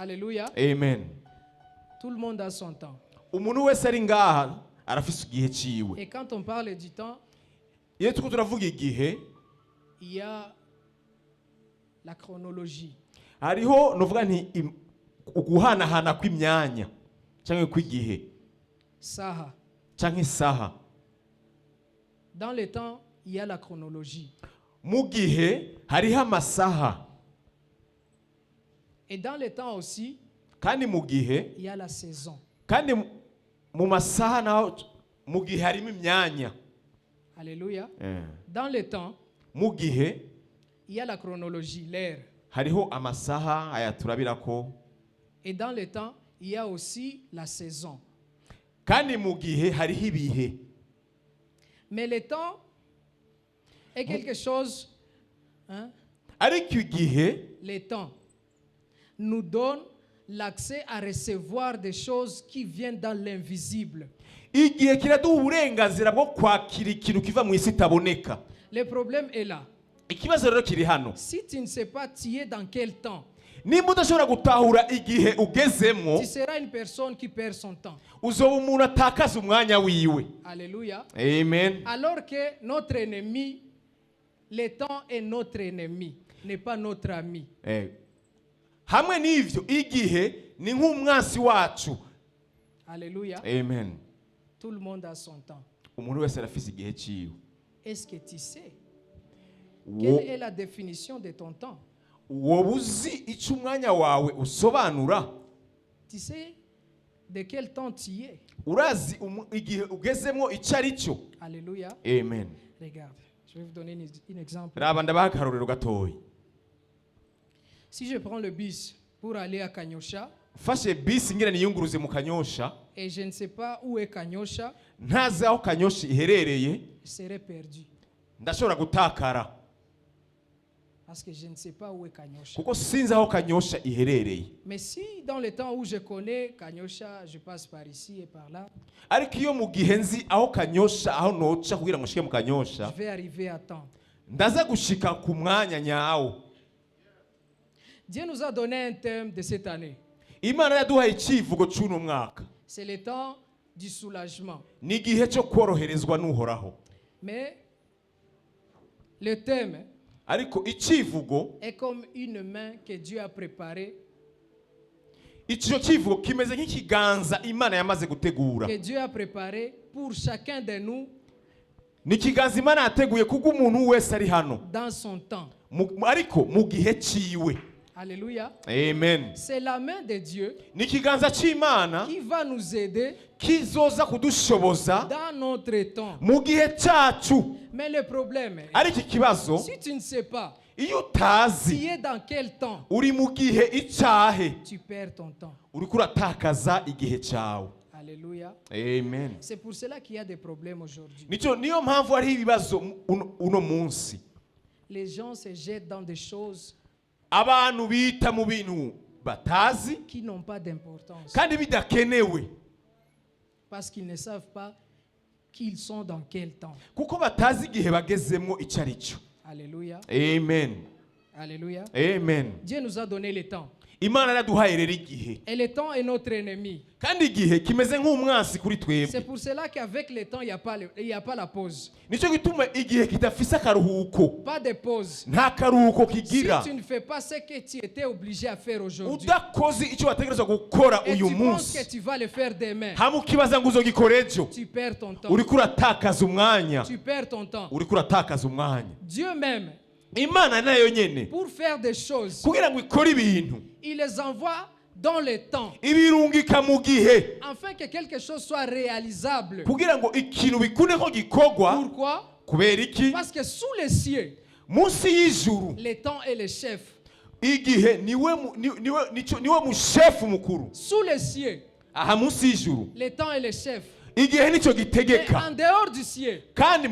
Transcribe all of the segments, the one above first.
Alléluia. Amen. Tout le monde a son temps. Umuntu wese ari ngaha arafise igihe ciwe. Et quand on parle du temps, Iyo turiko turavuga igihe, il y a la chronologie. hariho novuga nti uguhanahana kw'imyanya canke kw'igihe Saha. canke isaha. Dans le temps, il y a la chronologie. Mu gihe hariho amasaha, Et dans le temps aussi, kandi mu gihe, il y a la saison. kandi mu masaha naho mu gihe harimo imyanya. Alléluia. Dans le temps, Mu gihe il y a la chronologie, l'ère. hariho amasaha aya turabirako, Et dans le temps, il y a aussi la saison. kandi mu gihe hariho ibihe. Mais le temps est quelque chose, hein, Ariko igihe le temps nous donne l'accès à recevoir des choses qui viennent dans l'invisible. igihe kiraduha uburenganzira bwo kwakira ikintu kiva mu isi itaboneka. Le problème est là. Ikibazo rero kiri hano, Si tu ne sais pas tu es dans quel temps, nimba udashobora gutahura igihe ugezemo, tu seras une personne qui perd son temps. uzoba umuntu atakaza umwanya wiwe. Alléluia. Amen. Alors que notre ennemi, le temps est notre ennemi, n'est pas notre ami. Hamwe n'ivyo igihe ni nk'umwansi wacu. Alléluia. Amen. Tout le monde a son temps. Umuntu wese arafise igihe ciwe. Est-ce que tu sais Wo- quelle est la définition de ton temps? woba uzi ico umwanya wawe usobanura? Tu sais de quel temps tu es? Urazi igihe ugezemwo ico ari cyo? Alléluia. Amen. Regarde, je vais vous donner un exemple. Raba ndabaha akarorero gatoyi. Si je prends le bus pour aller à Kanyosha Fashe bisi ngira niyunguruze mu Kanyosha, et je ne sais pas où est Kanyosha, ntazi aho Kanyosha iherereye, je serai perdu. ndashobora gutakara Parce que je ne sais pas où est Kanyosha. kuko sinzi aho Kanyosha iherereye. Mais si dans le temps où je connais Kanyosha, je passe par ici et par là, Ariko iyo mu gihe nzi aho Kanyosha, aho noca kugira ngo shike mu Kanyosha, je vais arriver à temps. ndaza gushika ku mwanya nyawo. Dieu nous a donné un thème de cette année. Imana yaduhaye icivugo c'uno mwaka. C'est le temps du soulagement. Ni igihe cyo koroherezwa n'uhoraho. Mais le thème Ariko icivugo, est comme une main que Dieu a préparée, ico civugo kimeze nk'ikiganza Imana yamaze gutegura. que Dieu a préparé pour chacun de nous Ni ikiganza Imana yateguye kuko umuntu wese ari hano. dans son temps. Ariko mu gihe ciwe. Alléluia. Amen. C'est la main de Dieu Ni ikiganza c'Imana qui va nous aider kizoza kudushoboza dans notre temps. mu gihe cacu. Mais le problème est, Ariko ikibazo, si tu ne sais pas, iyo tu utazi es dans quel temps, uri mu gihe icahe, tu perds ton temps. uriko uratakaza igihe cawe. Alléluia. Amen. C'est pour cela qu'il y a des problèmes aujourd'hui. Niyo mpamvu hariho ibibazo uno munsi. Les gens se jettent dans des choses Abantu bita mu bintu batazi qui n'ont pas d'importance kandi bidakenewe parce qu'ils ne savent pas qu'ils sont dans quel temps. kuko batazi igihe bagezemwo ico ari cyo. Alléluia. Amen. Alléluia. Amen. Dieu nous a donné le temps. Imana yaduhaye rero igihe, Et le temps est notre ennemi. kandi igihe kimeze nk'umwansi kuri C'est twebwe. pour cela qu'avec le temps, il n'y a pas la pause. Nico gituma igihe kidafise akaruhuko, Pas de pause. nta karuhuko Si kigira. tu ne fais pas ce que tu étais obligé à faire aujourd'hui, Udakoze icyo wategerezwa gukora et uyu tu penses munsi, que tu vas le faire demain, hamwe ukibaza ngo uzogikora ejo, tu perds ton temps. uriko uratakaza umwanya, Tu perds ton temps. uriko uratakaza umwanya. Dieu même, Imana nayo nyene pour faire des choses, kugira ngo ikore ibintu il les envoie dans le temps, ibirungika mu gihe afin que quelque chose soit réalisable. kugira ngo ikintu bikunde ko gikorwa. Pourquoi? Kubera iki? Parce que sous les cieux, Munsi y'ijuru le temps est le chef. igihe niwe mushefu mukuru. Sous les cieux, Aha munsi y'ijuru le temps est le chef. igihe nicyo Mais gitegeka, en dehors du ciel, kandi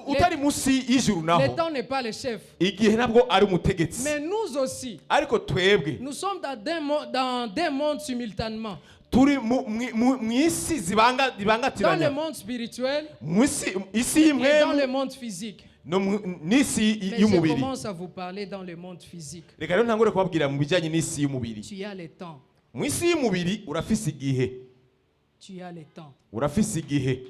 utari munsi y'ijuru le naho temps n'est pas le chef. igihe nabwo ari umutegetsi. Mais nous aussi, Ariko twebwe nous sommes dans deux mondes simultanément. turi mu isi Dans le zibangatiranya, monde spirituel isi et dans le y'imwemu monde physique. n'isi Mais je y'umubiri. commence à vous parler dans le monde physique. Reka rero ntangure kubabwira mu bijyanye n'isi y'umubiri. Tu as le temps. mu isi y'umubiri urafise igihe Tu as le temps. urafise igihe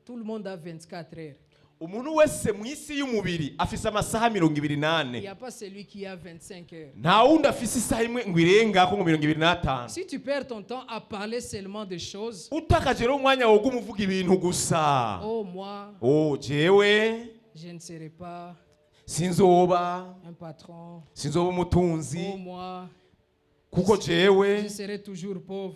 Tout le monde a 24 heures. umuntu wese mu isi y'umubiri afise amasaha 28. Il n'y a pas celui qui a 25 heures. nta wundi afise isaha imwe ngo irengako ngo 25. Si tu perds ton temps à parler seulement de choses, utakaje rero umwanya wo gumuvuga ibintu gusa. oh moi, jewe je ne serai pas sinzoba un patron, sinzoba umutunzi oh moi, kuko jewe je serai toujours pauvre.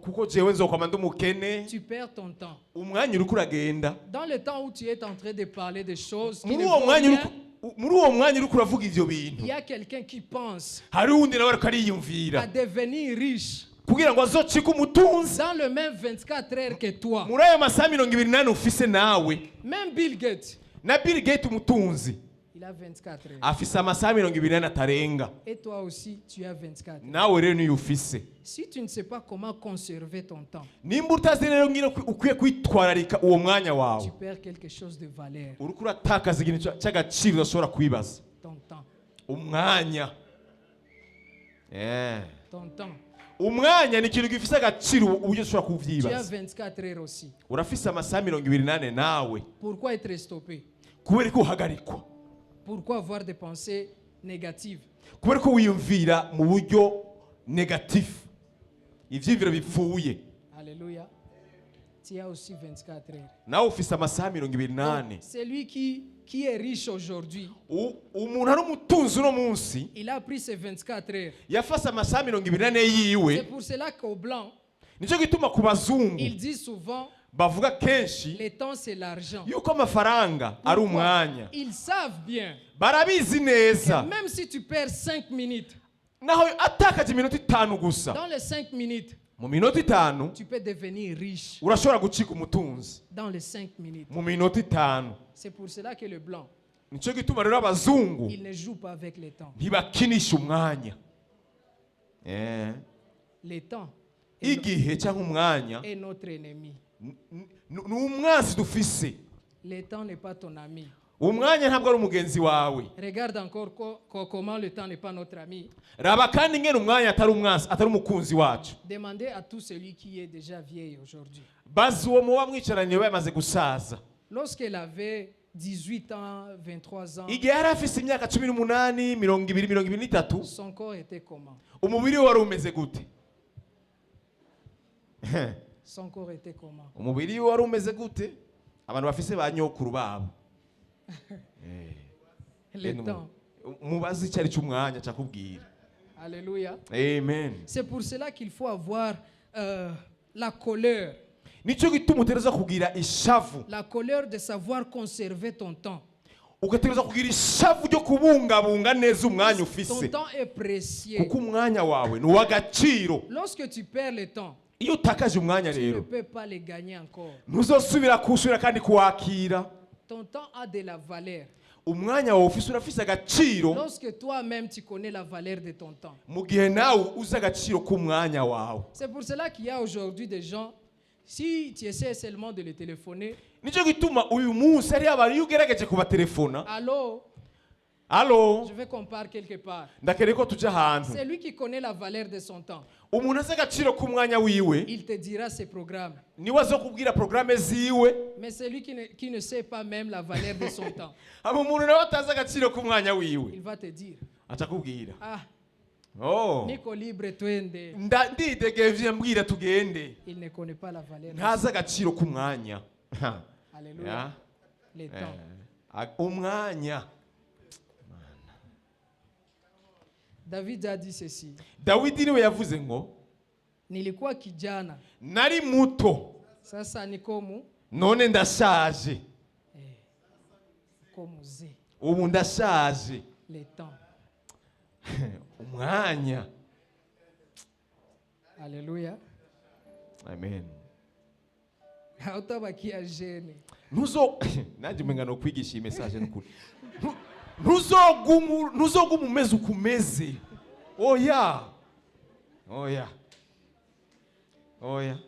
kuko jewe nzokwama ndi umukene. Tu perds ton temps. umwanya uriko uragenda Dans le temps où tu es en train de parler de choses qui muri ne uwo vont mwanya rien, muri uwo mwanya uriko uravuga ivyo bintu il y a quelqu'un qui pense hari uwundi nawe ariko à ariyumvira devenir riche kugira ngo azocike umutunzi dans le même 24 heures que toi. muri ayo masaha 28 ufise nawe. Même Bill Gates, na Bill Gates umutunzi il a 24 heures. afise amasaha 28 atarenga. Et toi aussi, tu as 24 heures. nawe rero niyo ufise. Si tu ne sais pas comment conserver ton temps, nimba utazi rero ngire ukwiye kwitwararika uwo mwanya tu wawe perds quelque chose de valeur. uriko uratakaza ikintu cy'agaciro udashobora kwibaza. Ton temps. umwanya Ton temps. umwanya ni ikintu gifise agaciro uburyo ushobora Tu as kuvyibaza. 24 heures aussi. urafise amasaha 28 nawe Pourquoi être stoppé? kubera ko uhagarikwa, Pourquoi avoir des pensées négatives? kubera ko wiyumvira mu buryo negatifu, ivyiyumviro bipfuye. Alléluia. Tu as aussi 24 heures. nawe ufise amasaha 28. Celui qui est riche aujourd'hui, umuntu ari umutunzi uno munsi il a pris ses 24 heures. yafase amasaha 28 C'est yiwe. pour cela qu'au blanc, nicyo gituma ku bazungu il dit souvent, bavuga kenshi le temps c'est l'argent. yuko amafaranga ari Pourquoi? umwanya. Ils savent bien barabizi que neza même si tu perds 5 minutes, naho atakaje iminota 5 gusa, dans les 5 minutes, mu minota 5 tu peux devenir riche. urashobora gucika umutunzi Dans les 5 minutes. mu minota 5. C'est pour cela que le blanc, nicyo gituma rero abazungu il ne joue pas avec le temps. ntibakinisha umwanya. Le temps est, igihe cyangwa umwanya est notre ennemi. ni umwanzi dufise. Le temps n'est pas ton ami. umwanya ntabwo ari umugenzi wawe. Regarde encore comment le temps n'est pas notre ami. raba kandi ngene umwanya atari umwanzi atari umukunzi wacu. Demandez à tout celui qui est déjà vieil aujourd'hui. bazi uwo muba mwicaranye bamaze gusaza. Lorsqu'elle avait 18 ans, 23 ans, igihe yari afise imyaka 18, 20, 23, son corps était comment? umubiri we wari umeze gute? Son corps était comment? umubiri we wari umeze gute? abantu bafise ba nyokuru babo. Le temps. mubazi icyari cy'umwanya cyakubwira. Alléluia. Amen. C'est pour cela qu'il faut avoir la colère. nicyo gituma utegereza kugira ishavu. La colère de savoir conserver ton temps. ugategereza kugira ishavu ryo kubungabunga neza umwanya Ton ufise, temps est précieux. kuko umwanya wawe ni uw'agaciro. Lorsque tu perds le temps, iyo utakaje umwanya tu ne rero peux pas le gagner encore. ntuzosubira kuwusubira kandi kuwakira. Ton temps a de la valeur. umwanya wawe ufise urafise agaciro Lorsque toi-même tu connais la valeur de ton temps. mu gihe nawe uzi agaciro k'umwanya wawe. C'est pour cela qu'il y a aujourd'hui des gens, si tu essaies seulement de les téléphoner, nicyo gituma uyu munsi ari abantu iyo ugerageje kubatelefona, allô, alo je veux qu'on parte quelque part. ndakeneye ko tuja ahantu, C'est lui qui connaît la valeur de son temps. umuntu azi agaciro k'umwanya wiwe Il te dira ses programmes. niwe azokubwira porogaramu ziwe. Mais celui qui ne sait pas même la valeur de son temps, aba umuntu nawe atazi agaciro k'umwanya wiwe il va te dire, acakubwira ah, oh Nico libre twende. ndidegeje mbwira tugende. Il ne connaît pas la valeur de ntazi agaciro k'umwanya. Alléluia. Ya. Le temps. umwanya. David a dit ceci. dawidi niwe yavuze ngo Nilikuwa kijana. nari muto Sasa niko none ndashaje. mzee. ubu ndashaje. Le temps. umwanya. Alléluia. Amen. Hautabakia jeune. nanjye umenga no kwigisha iyi message n'ukuri. ntuzoguma umeze uko umeze. oya oya oya.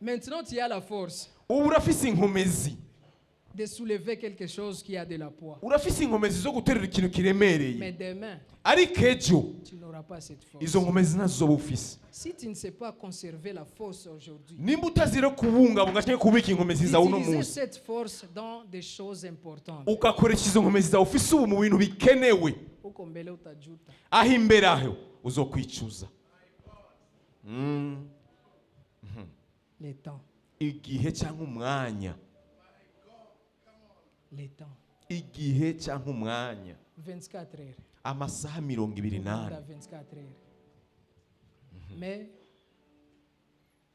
Maintenant tu as la force ubu urafise inkomezi de soulever quelque chose qui a de la poids. urafise inkomezi zo guterura ikintu kiremereye, Mais demain, ariko ejo tu n'auras pas cette force. izo nkomezi nazo zoba ufise. Si tu ne sais pas conserver la force aujourd'hui, Nimba utazira kubungabunga cyangwa kubika inkomezi zawe uno utilisez munsi, cette force dans des choses importantes. ugakoresha izo nkomezi zawe ufise ubu mu bintu bikenewe, Uko mbele utajuta. aho imbere aho uzokwicuza. Les temps, Igihe cyangwa umwanya, les temps. igihe cyangwa umwanya, 24 heures. amasaha Tout 28. le monde a 24 heures. Mais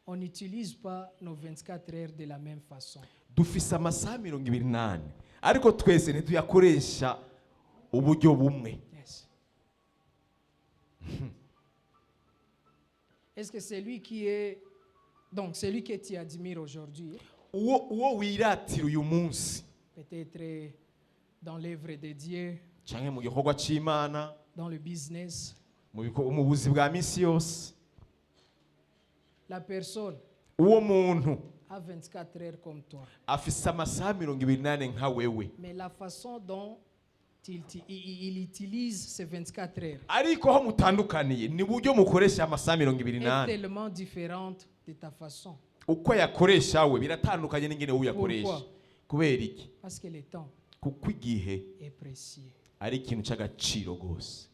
on n'utilise pas nos 24 heures de la même façon. Dufise amasaha 28, ariko twese ntituyakoresha uburyo bumwe. Yes. Est-ce que c'est lui qui est... Donc, c'est lui que tu admires aujourd'hui, Uwo wiratira uyu munsi, peut-être dans l'œuvre de Dieu, canke mu gikorwa c'Imana, dans le business, mu buzi bwa misi yose, la personne uwo muntu a 24 heures comme toi. afise amasaha 28 nka wewe, Mais la façon dont il utilise ces 24 heures ariko aho mutandukaniye ni buryo mukoresha amasaha est 28. tellement différente de ta façon. Uko yakoresha we biratandukanye n'ingene uyakoresha. Pourquoi? Kubera iki? Parce que le temps Kuko igihe est précieux. ari ikintu c'agaciro gose.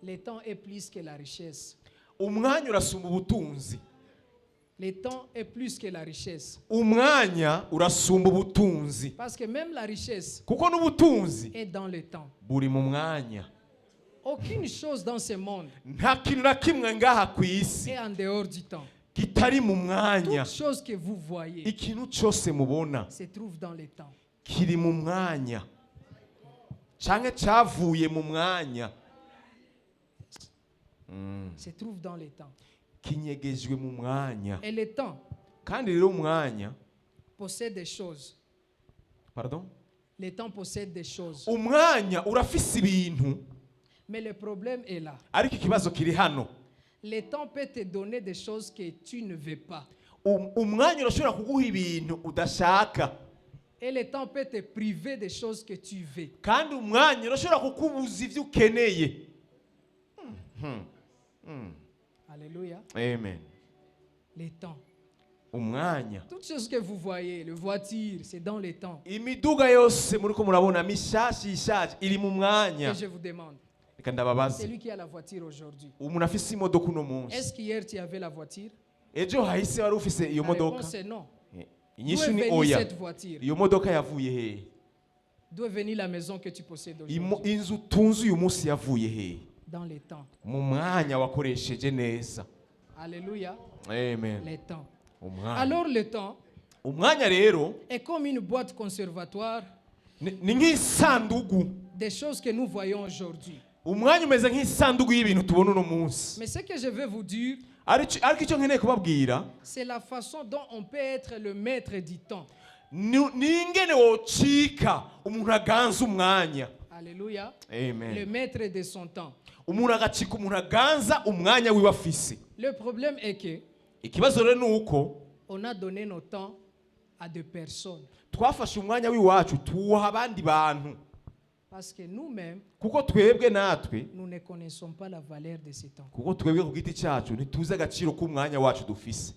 Le temps est plus que la richesse. Umwanya urasumba ubutunzi. Le temps est plus que la richesse. Umwanya urasumba ubutunzi. Parce que même la richesse Kuko n'ubutunzi est dans le temps. buri mu mwanya. Aucune chose dans ce monde Nta kintu na kimwe ngaha ku isi est en dehors du temps. kitari mu mwanya. Toute chose que vous voyez Ikintu cyose mubona se trouve dans le temps. kiri mu mwanya, canke cavuye mu mwanya, Se trouve dans le temps. kinyegejwe mu mwanya. Et le temps Kandi rero umwanya, possède des choses. pardon, Le temps possède des choses. umwanya urafise ibintu, Mais le problème est là. ariko ikibazo kiri hano. Le temps peut te donner des choses que tu ne veux pas. Umwanya urashobora kuguha ibintu udashaka, Et le temps peut te priver des choses que tu veux. kandi umwanya urashobora kukubuza ivyo ukeneye. Alléluia. Amen. Le temps. Umwanya, Toutes choses que vous voyez, le voiture, c'est dans le temps. imiduga yose muriko murabona mishashi ishaje iri mu mwanya. Et je vous demande, Reka ndababaze, celui qui a la voiture aujourd'hui, umuntu afise imodoka uno munsi, est-ce qu'hier tu avais la voiture? ejo hahise wari ufise iyo La modoka? réponse est non. D'où Inyishu est ni venue oya. cette voiture? Iyo modoka yavuye hehe? D'où est venue la maison que tu possèdes aujourd'hui? Inzu utunze uyu munsi yavuye hehe? Dans le temps. Mu mwanya wakoresheje neza. Alléluia. Amen. Le temps. Umwanya. Alors le temps Umwanya rero est comme une boîte conservatoire ni nk'isandugu. des choses que nous voyons aujourd'hui. Umwanya umeze nk'isandugu y'ibintu tubona uno munsi. Mais ce que je vais vous dire, Ariko icyo nkeneye kubabwira c'est la façon dont on peut être le maître du temps. ni ingene wocika umuntu aganza umwanya. Alléluia. Amen. Le maître de son temps. Umuntu agacika, umuntu aganza umwanya wiwe afise. Le problème est que Ikibazo rero ni uko on a donné nos temps à des personnes. twafashe umwanya w'iwacu tuwuha abandi bantu, Parce que nous-mêmes, kuko twebwe natwe, nous ne connaissons pas la valeur de ce temps. kuko twebwe ku giti cyacu ntituzi agaciro k'umwanya wacu dufise.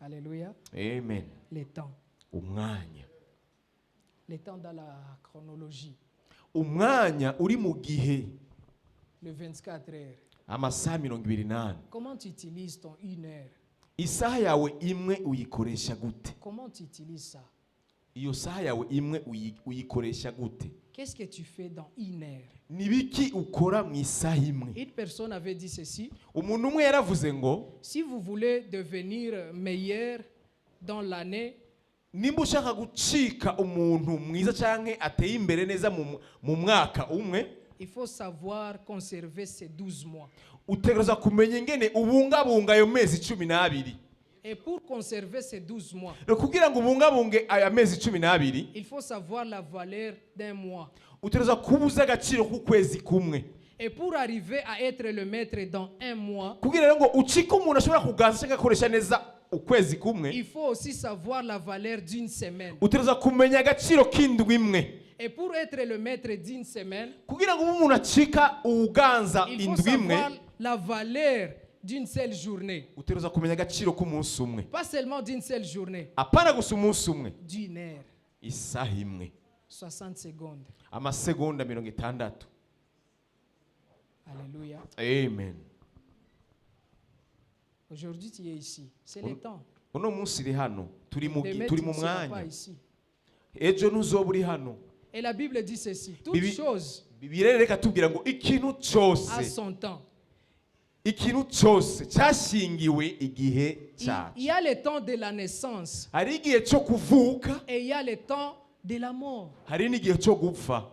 Alléluia. Amen. Les temps. Umwanya, Les temps dans la chronologie. umwanya uri mu gihe, Le 24 heures. amasaha 28. Comment tu utilises ton 1 heure? Isaha yawe imwe uyikoresha gute? Comment tu utilises ça? Iyo saha yawe imwe uyikoresha gute? Qu'est-ce que tu fais dans 1 heure? Ni biki ukora mu isaha imwe? Une personne avait dit ceci: Umuntu umwe yaravuze ngo, si vous voulez devenir meilleur dans l'année, nimba ushaka gucika umuntu mwiza canke ateye imbere neza mu mwaka umwe, il faut savoir conserver ces 12 mois. utegereza kumenya ingene ubungabunga ayo mezi 12. Et pour conserver ces 12 mois, No kugira ngo ubungabunge ayo mezi 12, il faut savoir la valeur d'un mois. utegereza kubuza agaciro k'ukwezi kumwe. Et pour arriver à être le maître dans un mois, Kugira ngo ucike umuntu ashobora kuganza cyangwa akoresha neza ukwezi kumwe il faut aussi savoir la valeur d'une semaine. utegerezwa kumenya agaciro k'indwi imwe. Et pour être le maître d'une semaine, kugira ngo umuntu acika uganza il faut indwi imwe savoir la valeur d'une seule journée. utegerezwa kumenya agaciro k'umunsi umwe, Pas seulement d'une seule journée, apana gusa umunsi umwe, d'une heure, isaha imwe, 60 secondes. amasegonda 60. Alléluia. Amen. Aujourd'hui, tu es ici. C'est le temps. uno munsi iri hano turi mu Demain, turi tu mu ne seras pas mwanya, ici. ejo ntuzoba uri hano. Et la Bible dit ceci. Toute Bibi- chose Bibiliya reka tubwira ngo ikintu a cyose son temps. ikintu cyose cyashingiwe igihe Il cyacu. y a le temps de la naissance Hari igihe cyo kuvuka, et il y a le temps de la mort. hari n'igihe cyo gupfa.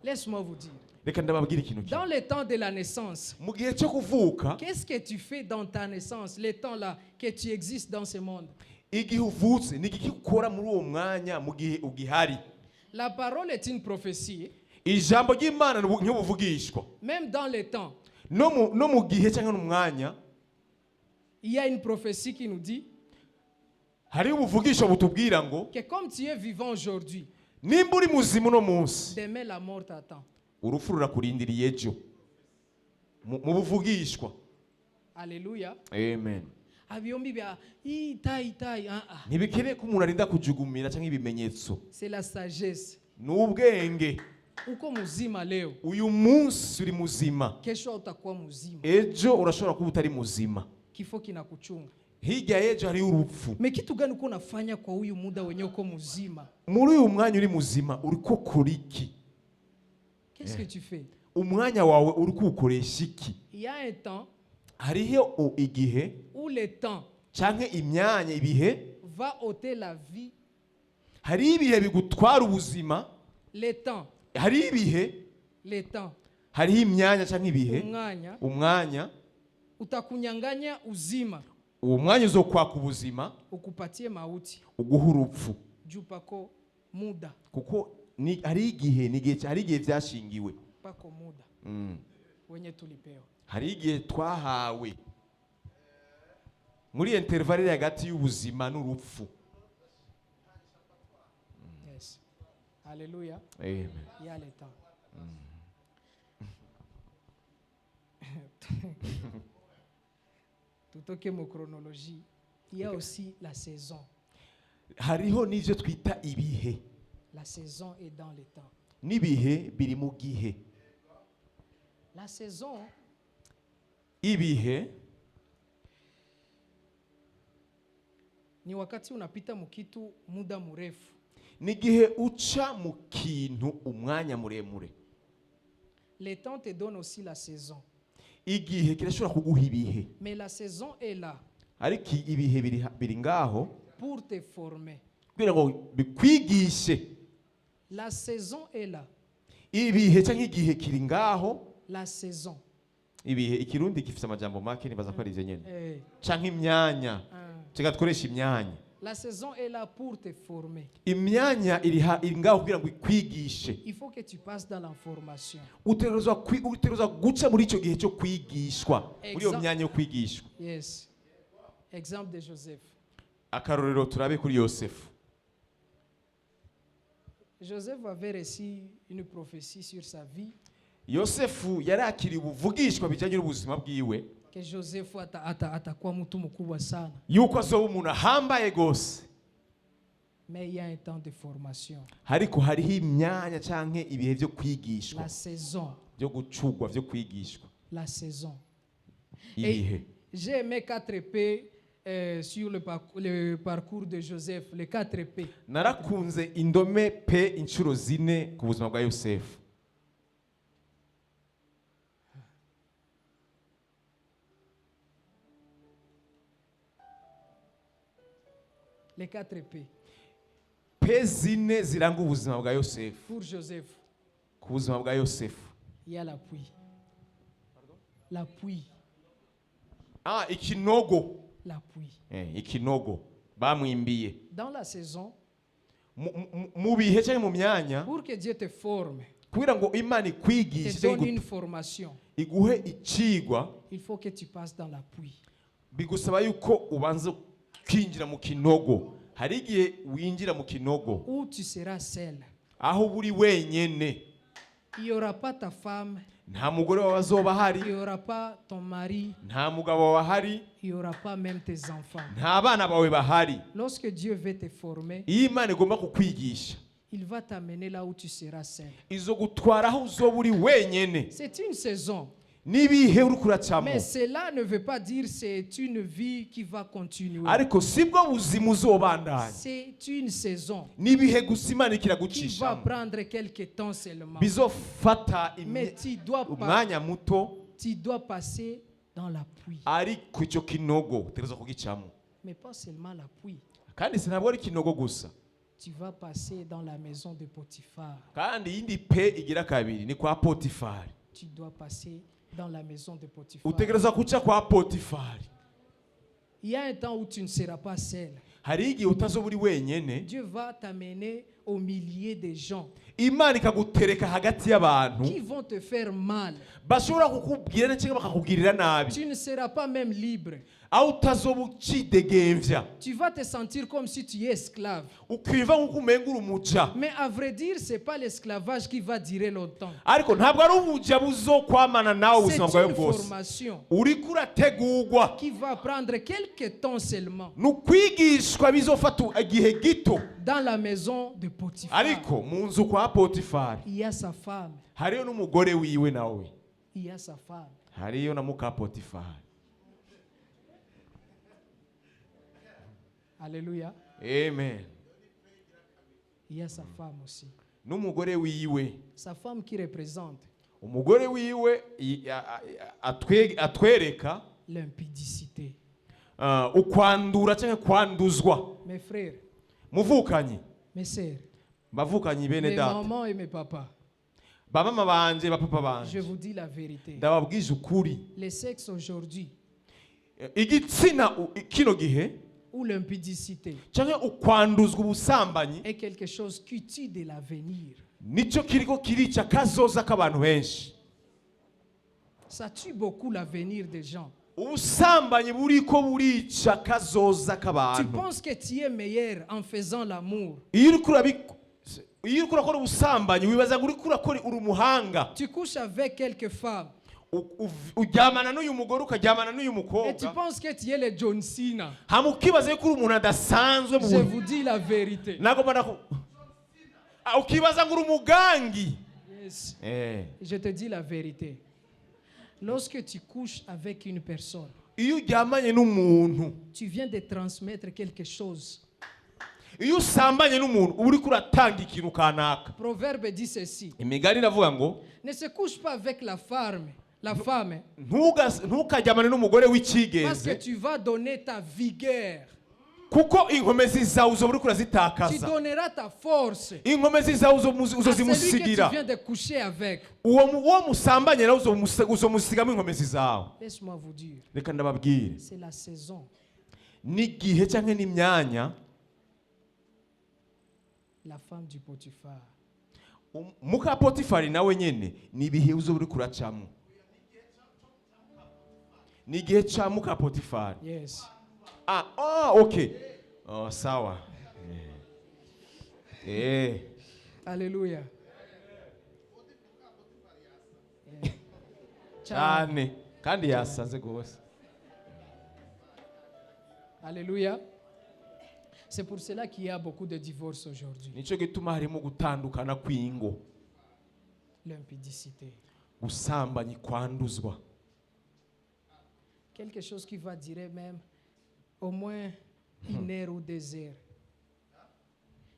Laisse-moi vous dire. Reka ndababwira ikintu Dans kimwe. le temps de la naissance, Mu gihe cyo kuvuka, qu'est-ce que tu fais dans ta naissance, le temps là que tu existes dans ce monde? igihe uvutse ni iki ukora muri uwo mwanya mu gihe ugihari. La parole est une prophétie. Ijambo ry'Imana nk'ubuvugishwa. Même dans le temps, No mu gihe cyangwa no mu mwanya il y a une prophétie qui nous dit hari ubuvugishwa butubwira ngo que comme tu es vivant aujourd'hui, nimba uri muzima uno munsi, demain la mort t'attend. urupfu rurakurindiriye ejo. Mu buvugishwa. Alléluia. Amen. Abiombi bya itai tai Ntibikeneye ko umuntu arinda kujugumira cyangwa ibimenyetso. c'est la sagesse. Ni ubwenge. Uko muzima leo, Uyu munsi uri muzima, kesho utakuwa muzima. ejo urashobora kuba utari muzima. Kifo kinakuchunga. Hirya y'ejo hari urupfu. Me kitu gani uko unafanya kwa huyu muda wenye uko muzima? Muri uyu mwanya uri muzima uri ko kora iki? Qu'est-ce que tu fais? Umwanya wawe uri kuwukoresha iki? Il y a un temps Hariho igihe où le temps canke imyanya, ibihe, va ôter la vie. hari ibihe bigutwara ubuzima, Le temps, hari ibihe, le temps, hariho imyanya canke ibihe, umwanya utakunyanganya uzima, uwo mwanya uzokwaka ubuzima, ukupatie mauti, uguha urupfu. juu pako muda, Kuko hari igihe byashingiwe. pako muda wenye tulipewa. Hari igihe twahawe muri intervalle hagati y'ubuzima n'urupfu. Yes. Alléluia. Amen. Il y a le temps. Tutoke mu chronologie. Il y a aussi la saison. Hariho n'ivyo twita ibihe. La saison est dans le temps. N'ibihe biri mu gihe. La saison, Ibihe ni wakati unapita mukitu muda mrefu. n'igihe uca mu kintu umwanya muremure. Le temps te donne aussi la saison. Igihe kirashobora kuguha ibihe, Mais la saison est là ariko ibihe biri ngaho pour te former. kugira ngo bikwigishe. La saison est là. Ibihe cyangwa igihe kiri ngaho. La saison. Ibihe ikirundi gifite amajambo make nibaza ko ari ivyo nyene. Eh, Cyangwa imyanya. Cyangwa dukoresha imyanya. La saison est là pour te former. Imyanya iri ngaho kugira ngo ikwigishe. Il faut que tu passes dans la formation. Utegerezwa guca muri icyo gihe cyo kwigishwa, muri iyo myanya yo kwigishwa. Yes. Exemple de Joseph. Akarorero turabe kuri Yosefu. Joseph avait reçu une prophétie sur sa vie Yosefu yarakiriye ubuvugishwa bijyanye n'ubuzima bwiwe, que Joseph atakuwa mtu mkubwa sana. yuko azoba umuntu ahambaye gose. Mais il y a un temps de formation. Hariko hariho imyanya canke ibihe byo kwigishwa, La saison. byo gucugwa, byo kwigishwa. La saison. Ibihe. J'ai aimé 4 P sur le parcours de Joseph, les 4 P. Narakunze indome pe inshuro zine ku buzima bwa Yosefu. Les 4 P. Pe zine ziranga ubuzima bwa Yosefu. Pour Joseph, Ku buzima bwa Yosefu. il y a l'appui. L'appui. Ikinogo. L'appui. Ikinogo bamwimbiye. Dans la saison, Mu bihe cyangwa mu myanya, pour que Dieu te forme, kugira ngo Imana te ikwigishe donne une formation, iguhe icigwa, il faut que tu passes dans l'appui. bigusaba yuko ubanza kwinjira mu kinogo. Hari igihe winjira mu kinogo où tu seras seul. aho buri wenyene, Il n'y aura pas ta femme, nta mugore wawe azoba il ahari, n'y aura pas ton mari, nta mugabo wawe ahari, il n'y aura pas même tes enfants. nta bana bawe bahari. Lorsque Dieu veut te former, Iyo Imana igomba kukwigisha, il va t'amener là où tu seras seul. izo gutwara aho uzoba uri wenyene. C'est une saison. N'ibihe uri kuracamo, Mais cela ne veut pas dire que c'est une vie qui va continuer. ariko sibwo buzima uzobandanya. C'est une saison N'ibihe gusa Imana qui va ikiragucishamo, prendre quelques temps seulement. bizofata Mais umwanya muto, tu dois passer dans la pluie. ariko icyo kinogo utegerezwa kugicamo. Mais pas seulement la pluie. Kandi sinabwo ari kinogo gusa, Tu vas passer dans la maison de Potiphar. kandi iyindi pe igira kabiri ni kwa Potifari. Tu dois passer dans la maison de Potiphar. Utegereza kuca kwa Potifari. Il y a un temps où tu ne seras pas seul. Hari igihe utazoba uri wenyene, Dieu va t'amener au milieu des gens Imana ikagutereka hagati y'abantu qui vont te faire mal. bashobora kukubwira cyangwa bakakugirira nabi, Tu ne seras pas même libre. aho utazoba ucidegemvya, Tu vas te sentir comme si tu es esclave. ukiva nk'uko umenga uri umuja. Mais à vrai dire, ce n'est pas l'esclavage qui va durer longtemps. Ariko ntabwo ari ubuja buzokwamana nawe C'est ubuzima bwawe une bwose. formation Uriko urategurwa, qui va prendre quelques temps seulement ni ukwigishwa bizofata igihe gito. dans la maison de Potiphar. Ariko mu nzu kwa Potifari Il y a sa femme. hariyo n'umugore wiwe nawe, Il y a sa femme. hariyo na muka Potifari. Alléluia. Amen. Il y a sa femme aussi. N'umugore wiwe, Sa femme qui représente umugore wiwe atwereka l'impudicité. ukwandura cyangwa kwanduzwa. Mes frères, Muvukanyi, mes sœurs, bavukanyi bene mes data, mamans et mes papas, bamama banje bapapa je banje, vous dis la vérité. ndababwije ukuri, Le sexe aujourd'hui igitsina kino gihe ou l'impudicité cyangwa ukwanduzwa ubusambanyi est quelque chose qui tue de l'avenir. nicyo kiriko kirica kazoza k'abantu benshi. Ça tue beaucoup l'avenir des gens. Ubusambanyi buriko burica kazoza Tu k'abantu. penses que tu es meilleur en faisant l'amour. Iyo uriko urakora ubusambanyi wibaza ngo uriko urakora uri umuhanga. Tu couches avec quelques femmes Uryamana n'uyu mugore ukaryamana n'uyu et tu mukobwa, penses que tu es le John Cena. hama ukibaza yuko uri umuntu adasanzwe mu Je vous dis la vérité. ukibaza ngo uri umugangi. Yes. Je te dis la vérité. Lorsque tu couches avec une personne, Iyo uryamanye n'umuntu, tu viens de transmettre quelque chose. iyo usambanye n'umuntu uba uriko uratanga ikintu kanaka. Proverbe dit ceci. Imigani iravuga ngo Ne se couche pas avec la femme, ntukaryamane n'umugore parce que w'icyigeze, tu vas donner ta vigueur. kuko inkomezi zawe uzoba uriko Tu urazitakaza. donneras ta force Inkomezi zawe à celui que tu uzozimusigira. viens de coucher avec. Uwo musambanye nawe uzomusigamo inkomezi zawe. Laisse-moi vous dire, Reka ndababwire, c'est la saison. n'igihe cyangwa n'imyanya La femme du Potiphar. muka Potifari nawe nyene ni ibihe uzoba uriko uracamo. Ni igihe ca muka Potifari. Yes. Okay. Sawa. Alléluia. Cyane kandi yasaze gose. Alléluia. C'est pour cela qu'il y a beaucoup de divorces aujourd'hui. Nico gituma harimo gutandukana kw'ingo, L'impudicité. gusambanya, kwanduzwa. Quelque chose qui va durer même au moins 1 heure ou 2 heures.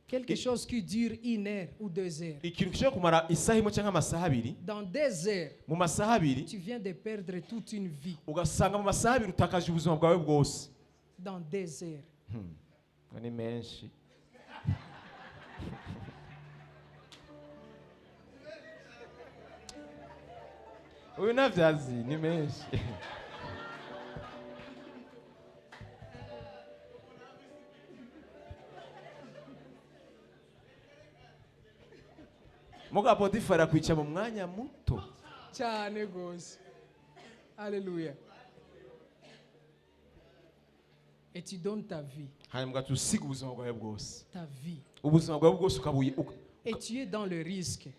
Quelque chose qui dure 1 heure ou 2 heures. Ikintu gishobora kumara isaha imwe cyangwa amasaha abiri, Dans 2 heures, mu masaha abiri tu viens de perdre toute une vie. ugasanga mu masaha abiri utakaje ubuzima bwawe bwose. Dans 2 heures. Ni menshi. Uyu navyazi ni menshi. Muka Potifari akwica mu mwanya muto. Cyane gose. Alléluia. et tu donnes ta vie. hanyuma ugatusiga ubuzima bwawe bwose, Ta vie. ubuzima bwawe bwose Et tu es dans le risque.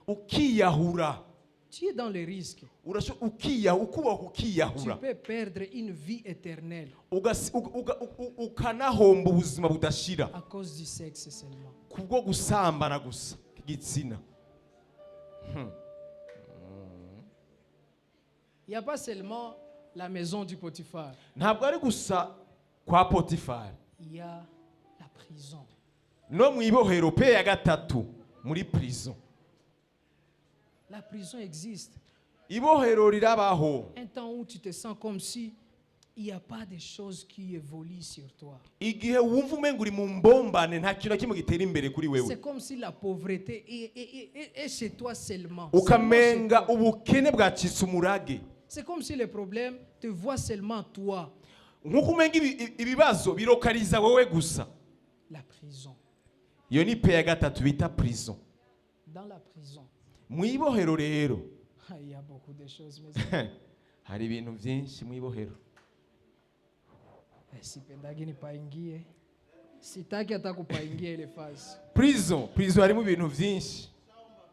ukiyahura, Tu es dans le risque. ukubaho Tu ukiyahura, peux perdre une vie éternelle ukanahomba ubuzima budashira à cause du sexe seulement. kubwo gusambana gusa igitsina. Il n'y a pas seulement la maison du Potiphar. Ntabwo ari gusa kwa Potifari, Il y a la prison. no mu ibohero pe ya gatatu, muri prison. La prison existe. Ibohero rirabaho, Un temps où tu te sens comme si il n'y a pas de choses qui évoluent sur toi. igihe wumva umenga uri mu mbombane nta kintu na kimwe gitera imbere kuri wewe, C'est comme si la pauvreté est chez toi seulement. ukamenga ubukene bwacitse umurage, C'est comme si les problèmes te voient seulement toi. nk'uko umenga ibibazo birokariza wowe gusa. La prison. Iyo ni pe ya gatatu bita prison. Dans la prison, Mu ibohero rero il y a beaucoup de choses. Mais hari ibintu byinshi mu ibohero. sipendagi nipaingie. Sitaki hata kupaingia ile fasi. Prison harimo ibintu byinshi.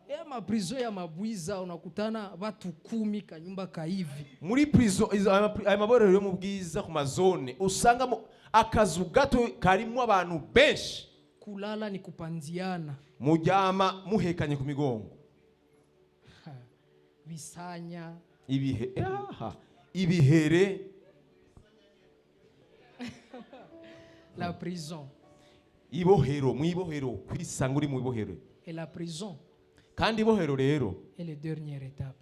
Ya maprison ya mabwiza unakutana watu 10 kanyumba kaivi. Muri prison aya maborero yo mu bwiza ku mazone usanga akazu gato karimo abantu benshi, Kulala ni kupandiana. mujyama muhekanye ku migongo. Visanya. Ibihere. La prison. Ibohero, mu ibohero, kwisanga uri mu ibohero. Et la prison Kandi ibohero rero est la dernière étape.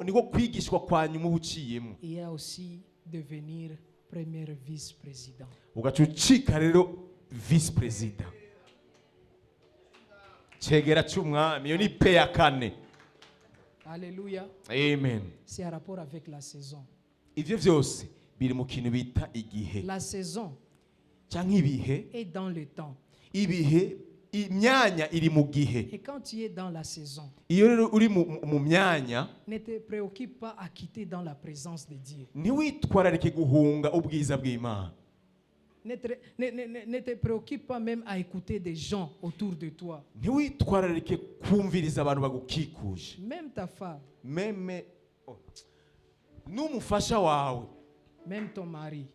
nigo kwigishwa kwa nyuma uciyemo. Il y a aussi devenir premier vice-président. Ugacucika rero vice president. Chegera cy'umwami, yo ni pe ya kane. Alléluia. Amen. C'est en rapport avec la saison. Ivyo vyose biri mu kintu bita igihe. La saison Cyangwa ibihe, est dans le temps. ibihe imyanya iri mu gihe. Et quand tu es dans la saison, Iyo rero uri mu myanya, ne te préoccupe pas à quitter dans la présence de Dieu. ntiwitwararike guhunga ubwiza bw'Imana. Ne te préoccupe pas même à écouter des gens autour de toi. Ntiwitwararike kumviriza abantu bagukikuje. Même ta femme, n'umufasha wawe, même ton mari.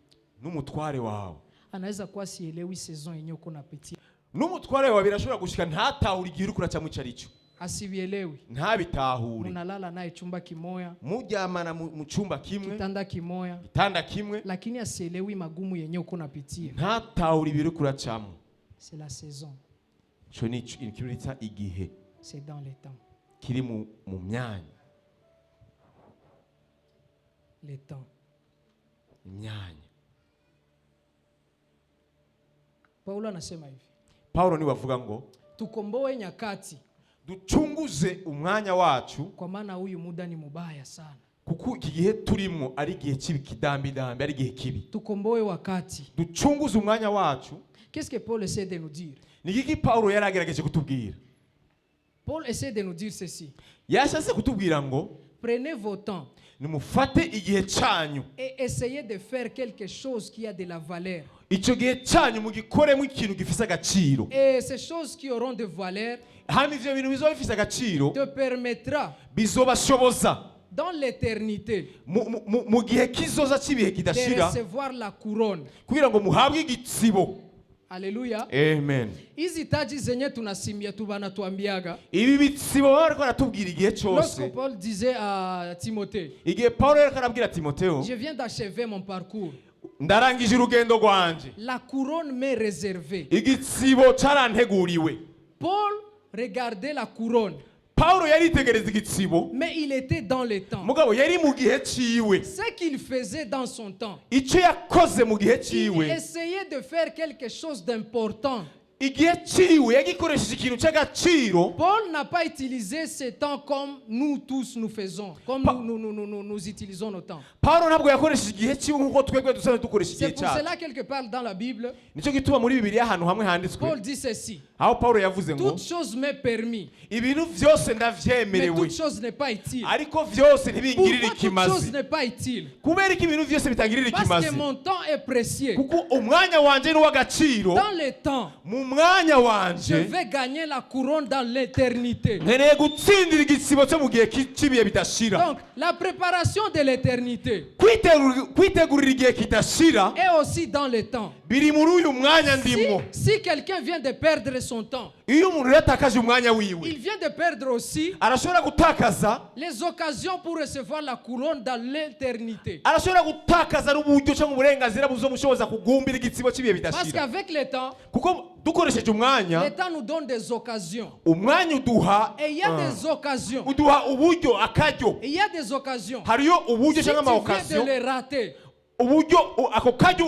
n'umutware wawe. Anaweza kuwa sielewi saison yenye uko napitia. N'umutware wawe birashobora gushika ntatahura igihe uri kuraca mu cyarico. Asibielewi. Ntabitahure. Unalala naye chumba kimoya, Mujyamana mu cyumba kimwe, kitanda kimoya, itanda kimwe, lakini asielewi magumu yenye uko napitia. ntatahura ibiri kuracamo. C'est la saison. Cyo ni ikintu bita igihe C'est dans le temps. kiri mu myanya. Le temps. Imyanya. Paulo anasema hivi. Paulo ni wavuga ngo Tukomboe nyakati, ducunguze umwanya wacu, kwa maana huyu muda ni mubaya sana. kuko iki gihe turimo ari igihe kibi, kidambidambi, ari igihe kibi. Tukomboe wakati. Ducunguze umwanya wacu. Qu'est-ce que Paul essaie de nous dire? Ni iki Paulo yaragerageje kutubwira? Paul essaie de nous dire ceci. Yashatse kutubwira ngo Prenez vos temps nimufate igihe cyanyu, et essayez de faire quelque chose qui a de la valeur. icyo gihe cyanyu mugikoremo ikintu gifise agaciro. Et ces choses qui auront de valeur Hama ivyo bintu bizoba bifise agaciro te permettra bizobashoboza dans l'éternité mu gihe kizoza cy'ibihe de kidashira recevoir la couronne. kugira ngo muhabwe igitsibo. Alléluia. Amen. Hizi taji zenye tunasimia tu banatuambiaga. Ibi bitsibo bariko baratubwira igihe Lorsque cyose. Paul disait à Timothée, Igihe Paulo yariko arabwira Timotheo, je viens d'achever mon parcours. ndarangije urugendo rwanje, La couronne m'est réservée. igitsibo cyaranteguriwe. Paul regardait la couronne, Paulo yaritegereza igitsibo, mais il était dans le temps. mugabo yari mu gihe ciwe. Ce qu'il faisait dans son temps, Icyo yakoze mu gihe il ciwe, essayait de faire quelque chose d'important. igihe ciwe yagikoresheje ikintu cy'agaciro. Paul n'a pas utilisé ce temps comme nous tous nous faisons, comme nous utilisons nos temps. Paulo ntabwo yakoresheje igihe ciwe nk'uko twebwe dusanzwe dukoresha C'est igihe pour cyacu. cela quelque part dans la Bible, Nicyo gituma muri Bibiliya ahantu hamwe handitswe Paul dit ceci. aho Paulo yavuze ngo toute chose m'est permis, ibintu byose mais ndavyemerewe toute chose n'est pas utile. ariko byose ntibingirire Pourquoi toute chose ikimazi. n'est pas utile? Kubera ko ibintu byose bitangirira Parce que ikimazi, mon temps est précieux. kuko umwanya wanje ni uw'agaciro. Dans le temps, Mu mwanya je wanje vais gagner la couronne dans l'éternité. nkeneye gutsindira igisibo cyo mu gihe cy'ibihe bidashira. Donc, la préparation de l'éternité Kwitegurira igihe kidashira est aussi dans le temps. biri muri uyu mwanya ndimwo. Si quelqu'un vient de perdre son temps, Iyo umuntu yatakaje umwanya wiwe, il vient de perdre aussi arashobora gutakaza les occasions pour recevoir la couronne dans l'éternité. arashobora gutakaza n'uburyo cyangwa uburenganzira buzomushoboza kugumbira igitsibo cy'ibihe Parce bidashira. qu'avec le temps, Kuko dukoresheje umwanya, le temps nous donne des occasions. umwanya uduha Et il y a des occasions. uduha uburyo akaryo. Et il y a des occasions. Hariyo uburyo Si tu cyangwa viens amaokasiyo, de les rater, uburyo ako karyo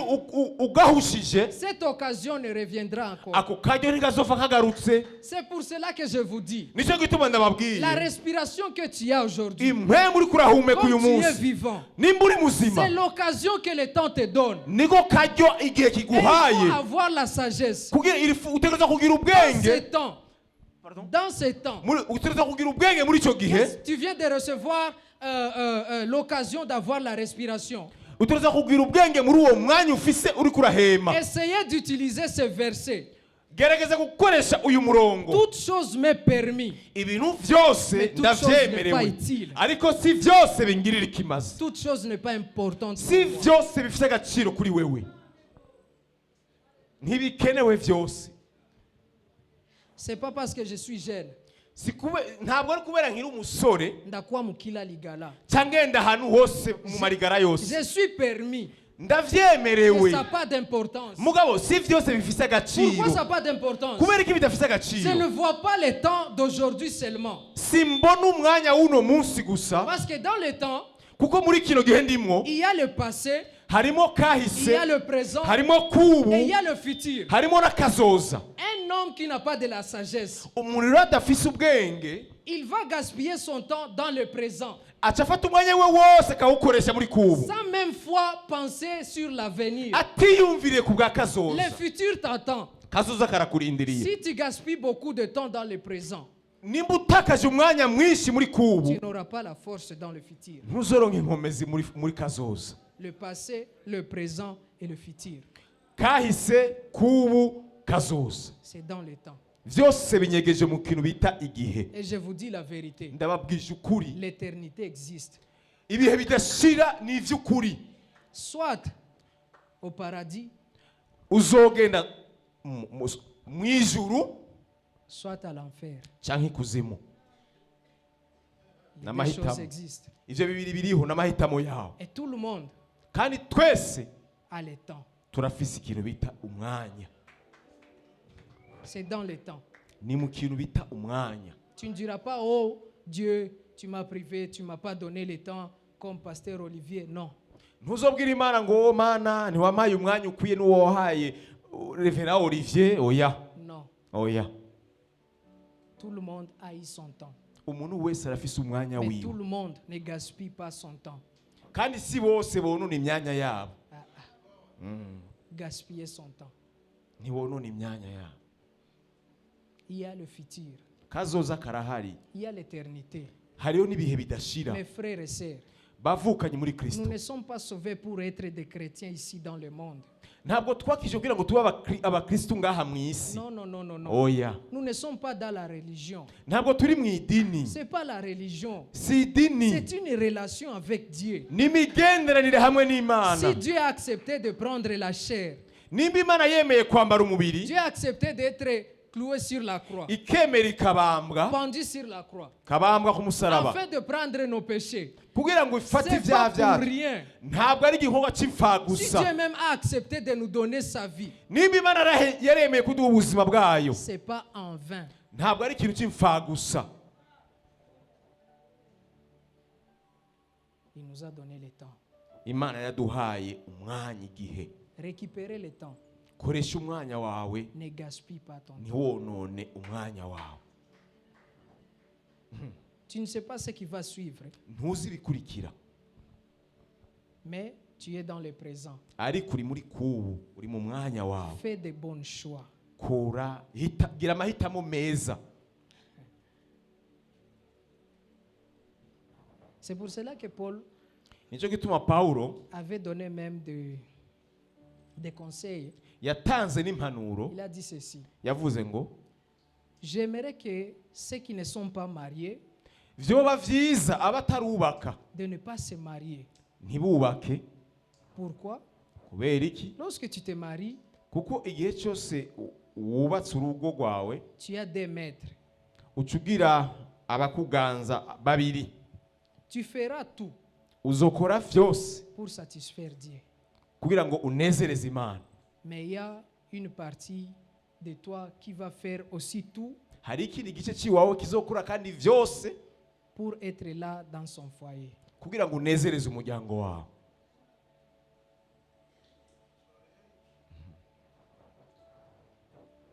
ugahushije, cette occasion ne reviendra encore. ako karyo ntigazova kagarutse. C'est pour cela que je vous dis, Nicyo gituma ndababwiye, la respiration que tu as aujourd'hui, impwemu uri kurahumeka uyu comme tu es munsi, vivant, nimba uri muzima, c'est l'occasion que le temps te donne. niko karyo igihe Et il kiguhaye faut avoir la sagesse. kugira utegereza kugira Dans ubwenge. ce temps, dans ce temps, Utegereza kugira ubwenge muri icyo gihe. tu viens de recevoir l'occasion d'avoir la respiration. Utegereza kugira ubwenge muri uwo mwanya ufise uri kurahema. Essayez d'utiliser ce verset. Gerageza gukoresha uyu murongo. Toute chose m'est permis. Ibintu byose Mais toute chose n'est pas ndavyemerewe, utile. ariko si byose bingirira ikimazi. Toute chose n'est pas importante. Si pour moi. byose bifite agaciro kuri wewe, ntibikenewe byose. C'est pas parce que je suis jeune. Ntabwo ari kubera nkiri umusore Ndakuwa mukila ligala. cyangwa ngenda ahantu hose mu marigara yose Je suis permis. ndavyemerewe. Ça n'a pas d'importance. Mugabo si byose bifite agaciro. Pourquoi ça n'a pas d'importance? Kubera ko bidafite Je agaciro, ne vois pas le temps d'aujourd'hui seulement. simbona umwanya w'uno munsi gusa, Parce que dans le temps, kuko muri kino gihe ndimwo il y a le passé, harimo il y kahise, a le présent harimo kubu, et il y a le futur. harimo n'akazoza. Un homme qui n'a pas de la sagesse, Umuntu rero adafise ubwenge il va gaspiller son temps dans le présent, aca afata umwanya we wose akawukoresha muri kubu, sans même fois penser sur l'avenir. atiyumviriye ku bwa Le kazoza. futur t'attend. Kazoza karakurindiriye. Si tu gaspilles beaucoup de temps dans le présent, Nimba utakaje umwanya mwinshi muri kubu, tu n'auras pas la force dans le futur. ntuzoronka inkomezi muri kazoza. Le passé, le présent et le futur, Kahise, kubu, kazoza, c'est dans le temps. byose binyegeje mu kintu bita igihe. Et je vous dis la vérité, Ndababwije ukuri, l'éternité existe. ibihe bidashira ni iby'ukuri. Soit au paradis, Uzogenda mu ijuru soit à l'enfer. cyangwa ikuzimu. Les deux N'amahitamo. choses existent. Ivyo bibiri biriho n'amahitamo yawe. Et tout le monde Kandi twese a le temps. turafise ikintu bita umwanya. C'est dans le temps. Ni mu kintu bita umwanya. Tu ne diras pas, oh Dieu, tu m'as privé, tu m'as pas donné le temps comme pasteur Olivier. Non. Ntuzobwira Imana ngo Mana ntiwampaye umwanya ukwiye n'uwo wahaye Reverend Olivier. Oya, Non. oya. Tout le monde a eu son temps. Umuntu wese arafise umwanya Mais tout wiwe. le monde ne gaspille pas son temps. Kandi si bose bonona imyanya yabo. Gaspiller son temps. Ntibonona imyanya yabo. Il y a le futur. Kazoza karahari. Il y a l'éternité. Hariho n'ibihe bidashira. Mes frères et sœurs, Bavukanye muri nous Kristo. ne sommes pas sauvés pour être des chrétiens ici dans le monde. Ntabwo twakije kugira ngo tube abakristo ngaha mu isi. Non, non, non, non, non. Oya. Nous ne sommes pas dans la religion. Ntabwo turi mu idini. Ce n'est pas la religion. Si idini. C'est une relation avec Dieu. N'imigenderanire hamwe n'Imana. Si Dieu a accepté de prendre la chair, Nimba Imana yemeye kwambara umubiri, Dieu a accepté d'être cloué sur la croix, ikemera ikabambwa, pendu sur la croix, kabambwa ku musaraba, afin de prendre nos péchés. kugira ngo ifate C'est ibyaha pas pour byacu. rien. Ntabwo ari igikorwa Si cy'imfagusa. Dieu même a accepté de nous donner sa vie, Nimba Imana yaremeye kuduha ubuzima bwayo, c'est pas en vain. ntabwo ari ikintu cy'imfagusa. Il nous a donné le temps. Imana yaduhaye umwanya, igihe. Récupérer le temps. Koresha umwanya wawe, Ne gaspille pas ton temps. ntiwonone umwanya wawe. Tu ne sais pas ce qui va suivre, Ntuzi ibikurikira, mais tu es dans le présent. ariko uri muri kubu, uri mu mwanya wawe. Fais de bons choix. gira amahitamo meza. C'est pour cela que Paul Nicyo gituma Pawulo avait donné même des conseils. yatanze n'impanuro, Il a dit ceci. yavuze ngo J'aimerais que ceux qui ne sont pas mariés vyoba vyiza abatarubaka de ne pas se marier. ntibubake. Pourquoi? Kubera iki? Lorsque tu te maries, Kuko igihe cyose wubatse urugo rwawe tu as des maîtres. ucugira abakuganza babiri, Tu feras tout uzokora vyose pour satisfaire Dieu. kugira ngo unezereze Imana. Mais il y a une partie de toi qui va faire aussi tout Hari ikindi gice ciwawe kizokora kandi vyose pour être là dans son foyer. kugira ngo unezereze umuryango wawe.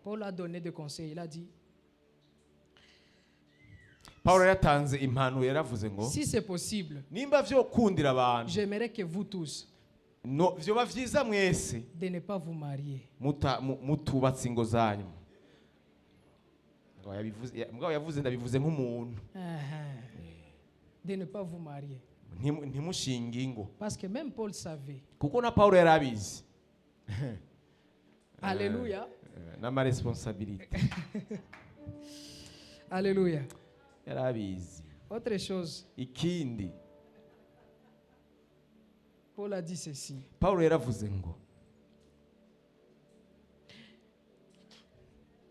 Paul a donné des conseils. Il a dit, Pawulo yatanze impanuro, yaravuze ngo si c'est possible, nimba vyokundira abantu j'aimerais que vous tous no vyoba vyiza mwese de ne pas vous marier. mutubatse ingo zanyu. Mugabo yavuze ndabivuze nk'umuntu, De ne pas vous marier. ntimushinge ingo, Parce que même Paul savait. kuko na Pawulo yarabizi Alléluia. n'amaresponsabilite Alléluia. yarabizi. Autre chose, Ikindi Paul a dit ceci. Pawulo yaravuze ngo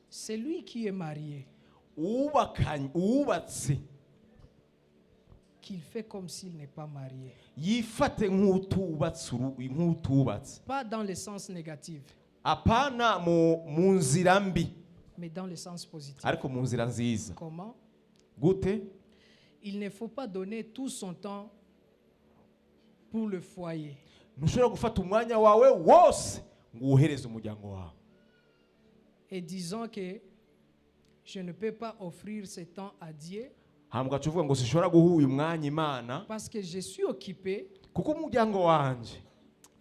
Celui qui est marié, uwubatse qu'il fait comme s'il n'est pas marié. yifate nk'utubatse. Pas dans le sens négatif, Apana mu nzira mbi, mais dans le sens positif. ariko mu nzira nziza. Comment? Gute? Il ne faut pas donner tout son temps pour le foyer. Ntushobora gufata umwanya wawe wose ngo uwuhereze umuryango wawe. Et disons que je ne peux pas offrir ce temps à Dieu Hambwa tuvuga ngo sishobora guha uyu mwanya Imana parce que je suis occupé kuko umuryango wanje,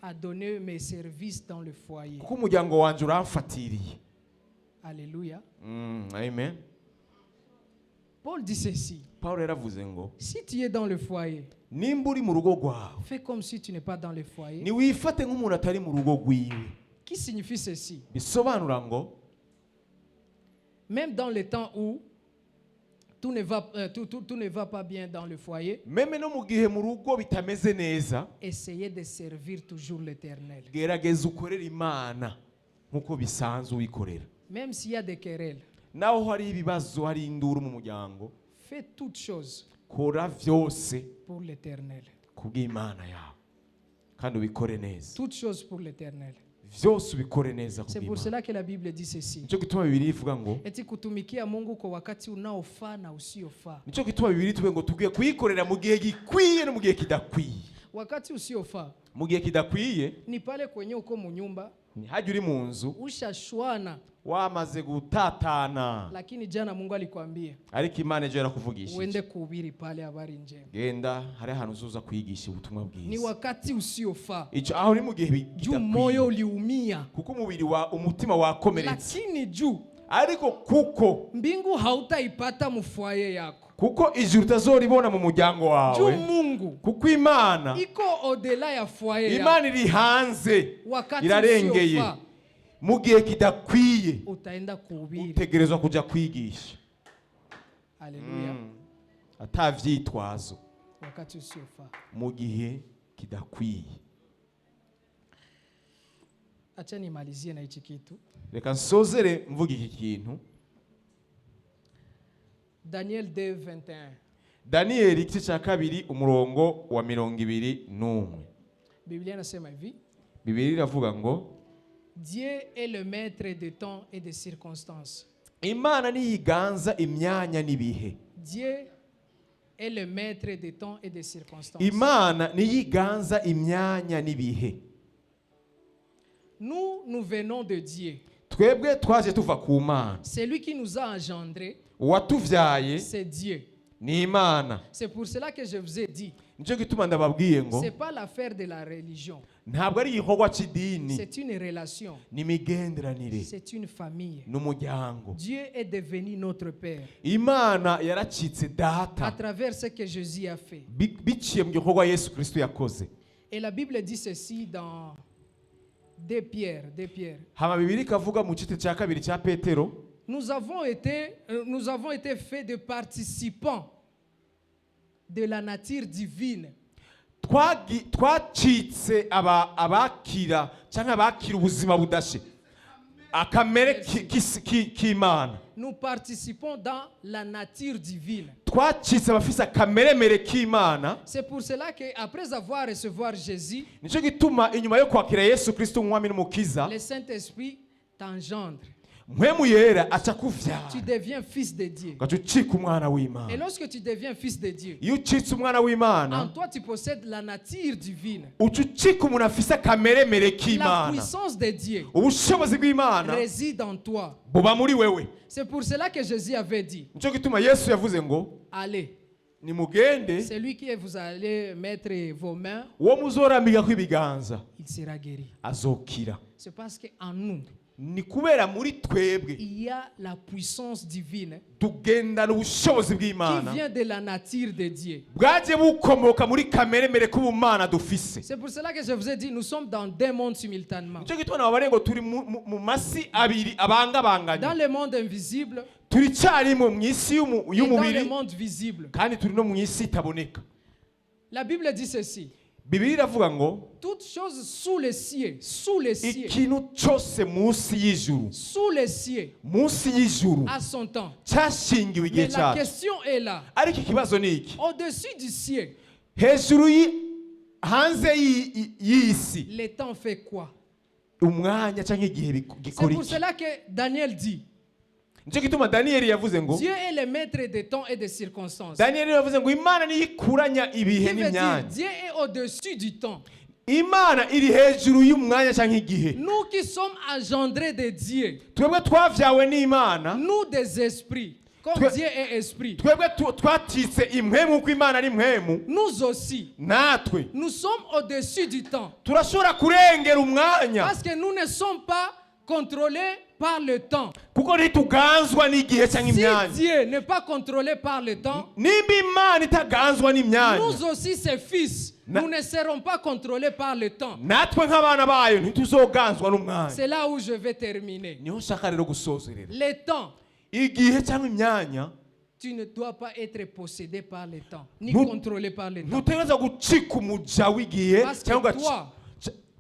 à donner mes services dans le foyer. kuko umuryango wanje uramfatiriye. Alléluia. Amen. Paul dit ceci. Pawulo yaravuze ngo Si tu es dans le foyer, nimba uri mu rugo rwawe fais comme si tu n'es pas dans le foyer. niwifate nk'umuntu atari mu rugo rwiwe. Qui signifie ceci? Bisobanura ngo Même dans les temps où tout ne va pas bien dans le foyer, meme no mu gihe mu rugo bitameze neza, essayez de servir toujours l'Éternel. gerageza ukorera Imana nk'uko bisanzwe uyikorera. Même s'il y a des querelles, Naho hari ibibazo, hari induru mu muryango, fais toutes choses kora vyose pour l'Éternel. kubw'Imana yawe kandi ubikore neza. Toutes choses pour l'Éternel. Vyose ubikore neza C'est pour kubw'Imana. cela que la Bible dit ceci. Nico gituma Bibiliya ivuga ngo Eti kutumikia Mungu kwa wakati unaofaa na usiofaa. nico gituma Bibiliya tuvuga ngo tugiye kuyikorera mu gihe gikwiye no mu gihe kidakwiye. Wakati usiofaa Mu gihe kidakwiye ni pale kwenye uko munyumba ni haje uri mu nzu ushashwana, wamaze gutatana, lakini jana Mungu alikwambia ariko Imana ejo yarakuvugishije. uende kuhubiri pale habari njema. Genda hari ahantu uzuza kwigisha ubutumwa Ni bwiza. wakati usiofaa. Ico aho uri mu gihe Juu moyo kidakwiye, uliumia, kuko umubiri wa umutima wakomeretse, lakini juu ariko kuko mbingu hautaipata mufwaye yako. kuko ijuru utazoribona mu muryango Juu wawe, Mungu kuko Imana iko odela ya fwaye yako. Imana iri hanze, Wakati irarengeye. usiofaa Mu gihe kidakwiye utaenda kuhubiri. utegerezwa kuja kwigisha Haleluya. atavyitwazo, Wakati usiofaa. mu gihe kidakwiye. Acha nimalizie na hichi kitu. Reka nsozere mvuga iki kintu. Daniel 2:21. Daniyeli igice cya kabiri umurongo wa 21. Biblia inasema hivi. Bibiliya iravuga ngo Dieu est le maître des temps et des circonstances. Imana niyiganza imyanya n'ibihe. Dieu est le maître des temps et des circonstances. Imana niyiganza imyanya n'ibihe. Nous venons de Dieu. Twebwe twaje tuva ku Mana. Celui qui nous a engendrés, Uwatuvyaye c'est Dieu. ni Imana. C'est pour cela que je vous ai dit, Nicyo gituma ndababwiye ngo c'est pas l'affaire de la religion, ntabwo ari igikorwa cy'idini, c'est une relation, ni imigenderanire c'est une famille. n'umuryango. Dieu est devenu notre Père Imana yaracitse à data travers ce que Jésus a fait. biciye mu gikorwa Yesu Kristo yakoze. Et la Bible dit ceci dans 2 Pierre. Hama Bibiliya ikavuga mu gice cya kabiri cya Petero, Nous avons été faits de participants de la nature divine. twacitse abakira cyangwa abakira ubuzima budashe, akamere k'Imana. Nous participons dans la nature divine. Twacitse abafise akameremere k'Imana. C'est pour cela qu'après avoir recevoir Jésus, Nicyo gituma inyuma yo kwakira Yesu Kristo umwami n'umukiza, le Saint-Esprit t'engendre. mpwemu yera aca kuvyara, Tu deviens fils de Dieu. ugaca ucika umwana Et w'Imana. lorsque tu deviens fils de Dieu, Iyo ucitse umwana en w'Imana, toi tu possèdes la nature divine. uca ucika umuntu afise akameremere La k'Imana. puissance de Dieu Ubushobozi bw'Imana réside en toi. buba muri wewe. C'est pour cela que Jésus avait dit, Nicyo gituma Yesu yavuze ngo allez, nimugende, celui qui vous allez mettre vos mains, uwo muzorambikako ibiganza il sera guéri. azokira. C'est parce qu'en nous, Ni kubera muri twebwe il y a la puissance divine tugendana ubushobozi qui bw'Imana vient de la nature de Dieu. bwaje bukomoka muri kameremere k'ubumana dufise. C'est pour cela que je vous ai dit, nous sommes dans 2 mondes simultanément. Nicyo gituma nababare ngo turi mu masi abiri abangabanganye. Dans le monde invisible Turi cyarimwe mu isi et dans le y'umubiri monde visible. kandi turi no mu isi itaboneka. La Bible dit ceci, Bibiliya iravuga ngo toutes choses sous les cieux, ikintu cyose munsi y'ijuru, sous les cieux, munsi y'ijuru à son temps. cyashingiwe igihe Mais la cyacu. question est là, Ariko ikibazo ni iki: au-dessus du ciel, hejuru hanze y'isi le temps fait quoi? umwanya cyangwa igihe C'est gikora pour iki? cela que Daniel dit, Nicyo gituma Daniyeli yavuze ngo Dieu est le maître des temps et des circonstances. Daniyeli yavuze ngo Imana niyo ikuranya ibihe Qui veut dire, n'imyanya. Dieu est au-dessus du temps. Imana iri hejuru y'umwanya cyangwa igihe. Nous qui sommes engendrés de Dieu, Twebwe twavyawe n'Imana, nous des esprits, comme Toi- Dieu est esprit, twebwe twatitse impwemu uko Imana ari impwemu, nous aussi, natwe nous sommes au-dessus du temps. turashobora kurengera umwanya Parce que nous ne sommes pas contrôlés par le temps. kuko ntituganzwa n'igihe cyangwa Si imyanya. Dieu n'est pas contrôlé par le temps, Nimba Imana itaganzwa n'imyanya, nous aussi, ses fils, Na- nous ne serons pas contrôlés par le temps. natwe nk'abana bayo ntituzoganzwa n'umwanya. C'est là où je vais terminer. Niho nshaka rero gusozerera. Le temps, Igihe cyangwa imyanya tu ne dois pas être possédé par le temps, ni Nous- contrôlé par le temps. ntutegereza gucika umuja w'igihe Parce que cyangwa toi,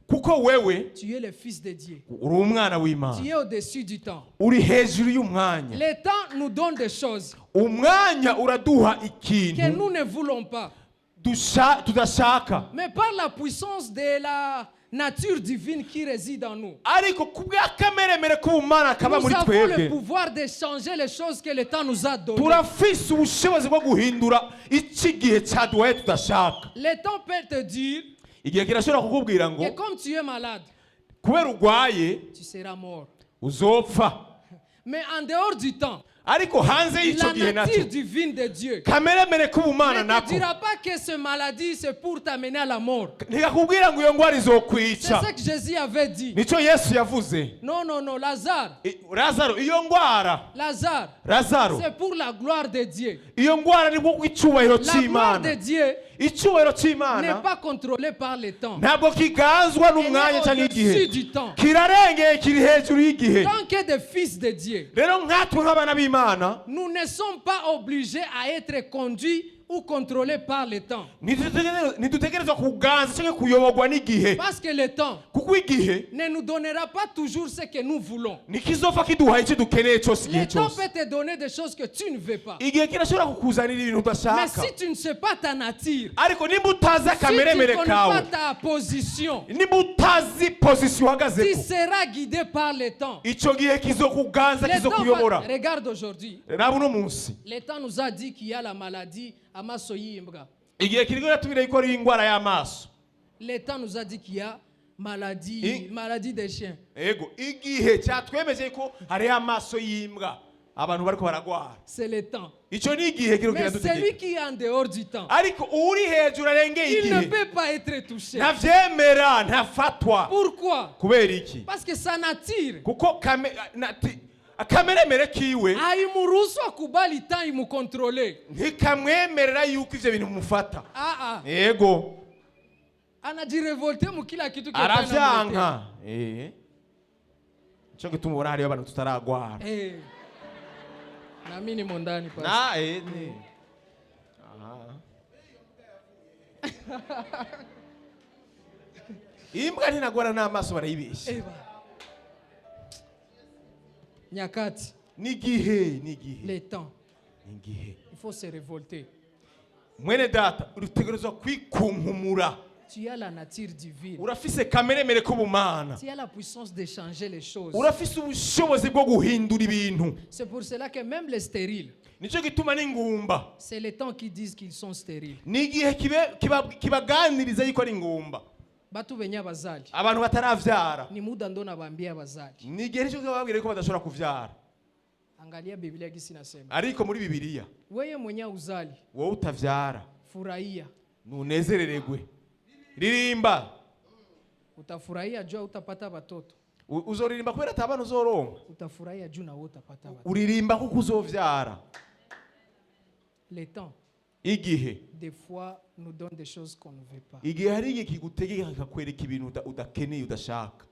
kuko wewe tu es le fils de Dieu. uri umwana w'Imana, Tu es au-dessus du temps. uri hejuru y'umwanya. Le temps nous donne des choses Umwanya uraduha que ikintu nous ne voulons pas. tudashaka, Mais par la puissance de la nature divine qui réside en nous, ariko kubw'akameremere k'ubumana kaba nous muri avons le twebwe pouvoir de changer les choses que le temps nous a données. turafise ubushobozi bwo guhindura icyo igihe cyaduhaye tudashaka. Le temps peut te dire Igihe kirashobora kukubwira ngo que comme tu es malade, kubera urwaye tu seras mort. uzopfa, Mais en dehors du temps, ariko hanze y'icyo la gihe nature nacyo divine de Dieu kameremere k'ubumana ne te nako dira pas que cette maladie c'est pour t'amener à la mort. ntikakubwira ngo iyo ndwara C'est izokwica. ce que Jésus avait dit. Nicyo Yesu yavuze. Non, non, non, Lazare, Lazaro, iyo ndwara Lazaro, c'est pour la gloire de Dieu. iyo ndwara ni bwo icyubahiro La gloire de cy'Imana. Dieu Icyubahiro n'est cy'Imana pas contrôlée par le temps. ntabwo kiganzwa Elle n'umwanya est cyangwa au-dessus igihe, du temps. kirarengeye, kiri hejuru y'igihe. Tant que des fils de Dieu, Rero nkatwe nk'abana b'Imana nous ne sommes pas obligés à être conduits ou contrôlés par le temps. ntidutegerezwa kuganza cyangwa kuyoborwa n'igihe, Parce que le temps kuko igihe ne nous donnera pas toujours ce que nous voulons. nikizopfa kiduhaye icyo dukeneye cyose Le igihe temps cyose. peut te donner des choses que tu ne veux pas. Igihe kirashobora kukuzanira ibintu Mais udashaka, si tu ne sais pas ta nature, ariko nimba utazi si tu ne akameremere connais pas kawe, ta position, nimba utazi pozisiyo tu uhagazeko, seras guidé par le temps. icyo gihe kizokuganza, Le temps kizokuyobora. regarde aujourd'hui. Raba uno munsi Le temps nous a dit qu'il y a la maladie amaso y'imbwa. igihe kiriko kiratubwira yuko ari indwara y'amaso. Le temps nous a dit qu'il y a maladie des chiens. Ego, igihe cyatwemeje ko hariho amaso y'imbwa. abantu bariko baragwara. C'est le temps. Ico ni igihe kiro Mais celui kiradutegeka. qui est en dehors du temps, Ariko uri hejuru arengeye il ne igihe peut pas être touché. ntavyemera ntafatwa. Pourquoi? Kubera iki? Parce que ça n'attire. Kuko akameremere kiwe Haimuruhusu akubali temps imukontrole. ntikamwemerera yuko ivyo bintu mufata. Yego. Anajirevolte mu kila kitu Aravyanka. Nico gituma ubona hariyo abantu tutaragwara. Nami ni mondani pasi. Imbwa ntinagwara n'amaso barayibeshya. Nyakati. Nigihe. Le temps. Nigihe. Il faut se révolter. Mwene data urutegerezwa kwikunkumura. Tu as la nature divine. Urafise kameremere k'ubumana. Tu as la puissance de changer les choses. Urafise ubushobozi bwo guhindura ibintu. C'est pour cela que même les stériles, Nico gituma n'ingumba. c'est les temps qui disent qu'ils sont stériles. Nigihe kibaganiriza yuko ari ingumba. Batu benya bazali. Abantu bataravyara. Ni muda ndo nabambia bazali. Nigihe nico babwira yuko badashobora kuvyara. Angalia Biblia gisi nasema. Ariko muri Bibiliya Wewe mwenye uzali, wowe utavyara furahia. nunezerererwe. Ririmba. Utafurahia juu utapata watoto. Uzoririmba kubera atabana uzoronka. Utafurahia juu na wewe utapata watoto. Uririmba kuko uzovyara. Le temps, Igihe. des fois, nous donne des choses qu'on ne veut pas. Igihe hari igihe kigutegeka kikakwereka ibintu udakeneye udashaka.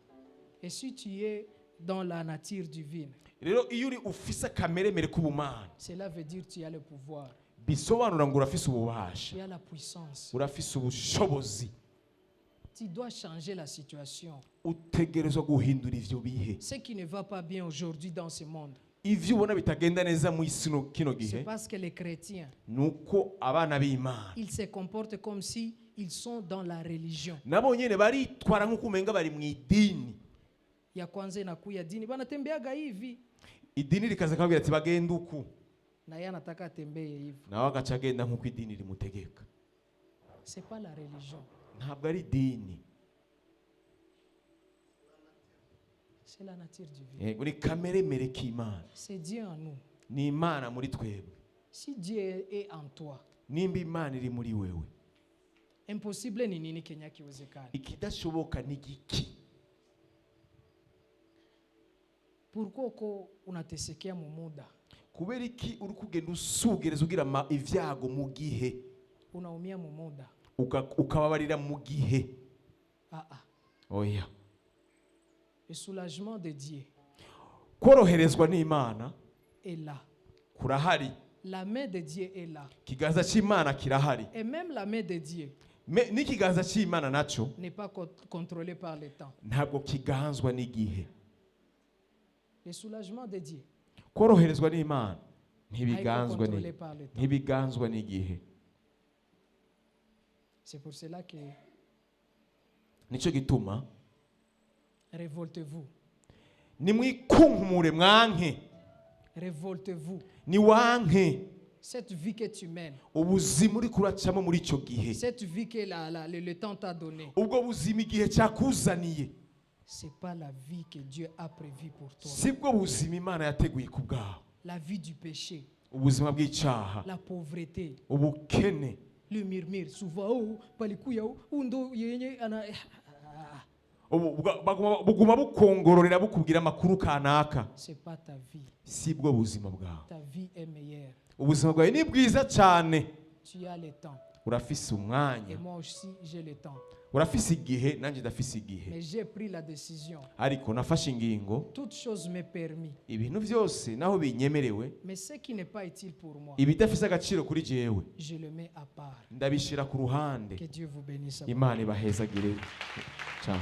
Et si tu es dans la nature divine, Rero iyo uri ufise akameremere k'ubumana, cela veut dire tu as le pouvoir, bisobanura ngo urafise ububasha, tu as la puissance. urafise ubushobozi. Tu dois changer la situation. Utegerezwa guhindura ivyo bihe. Ce qui ne va pas bien aujourd'hui dans ce monde, Ivyo ubona bitagenda neza mu isi kino c'est gihe, parce que les chrétiens, nuko abana b'Imana ils se comportent comme si ils sont dans la religion. nabo nyene baritwara nk'uko umenga bari mu idini. Ya kwanza inakuya dini banatembeaga hivi, Idini rikaza kabwira ati bagenda uku, na yeye anataka atembee hivi. nawe agaca agenda nk'uko idini rimutegeka. C'est pas la religion, Ntabwo ari idini. c'est la nature divine. Yego ni kameremere k'Imana. C'est Dieu en nous. Ni Imana muri twebwe. Si Dieu est en toi, Nimba Imana iri muri wewe, impossible ni nini Kenya kiwezekana? ikidashoboka ni giki? Pourquoi uko unatesekea mu muda? Kubera iki uri kugenda usugereza ugira ivyago mu gihe, Unaumia mu muda? ukababarira mu gihe? Oya. Le soulagement de Dieu Koroherezwa n'Imana est là. kurahari. La main de Dieu est là. Kiganza c'Imana kirahari. Et même la main de Dieu N'ikiganza c'Imana naco n'est pas contrôlée par le temps. ntabwo kiganzwa n'igihe. Le soulagement de Dieu Koroherezwa n'Imana n'est contrôlé par le temps. ntibiganzwa n'igihe. C'est pour cela que Nico gituma révoltez-vous. nimwikunkumure mwanke, Révoltez-vous. ni wanke Cette vie que tu mènes, ubuzima uri kuracamo muri ico gihe, cette vie que le temps t'a donnée, ubwo buzima igihe cyakuzaniye c'est pas la vie que Dieu a prévue pour toi. sibwo buzima Imana yateguye ku bwawe. La vie du péché, Ubuzima bw'icyaha, la pauvreté, ubukene, le murmure, souvent, oh, palikuya, undo yenye ana. buguma bukongororera bukubwira amakuru kanaka. C'est pas ta vie. Sibwo buzima bwawe. Ta vie est meilleure. Ubuzima bwawe ni bwiza cyane. Tu as le temps. Urafise Et umwanya, moi aussi, j'ai le temps. urafise igihe, nanjye ndafise igihe. Mais j'ai pris la décision. Ariko nafashe ingingo, Toute chose m'est permis. ibintu byose naho binyemerewe, Mais ce qui n'est pas utile pour moi, ibidafise agaciro kuri jewe je le mets à part. ndabishira ku ruhande. Que Dieu vous bénisse. Imana ibahezagire cyane.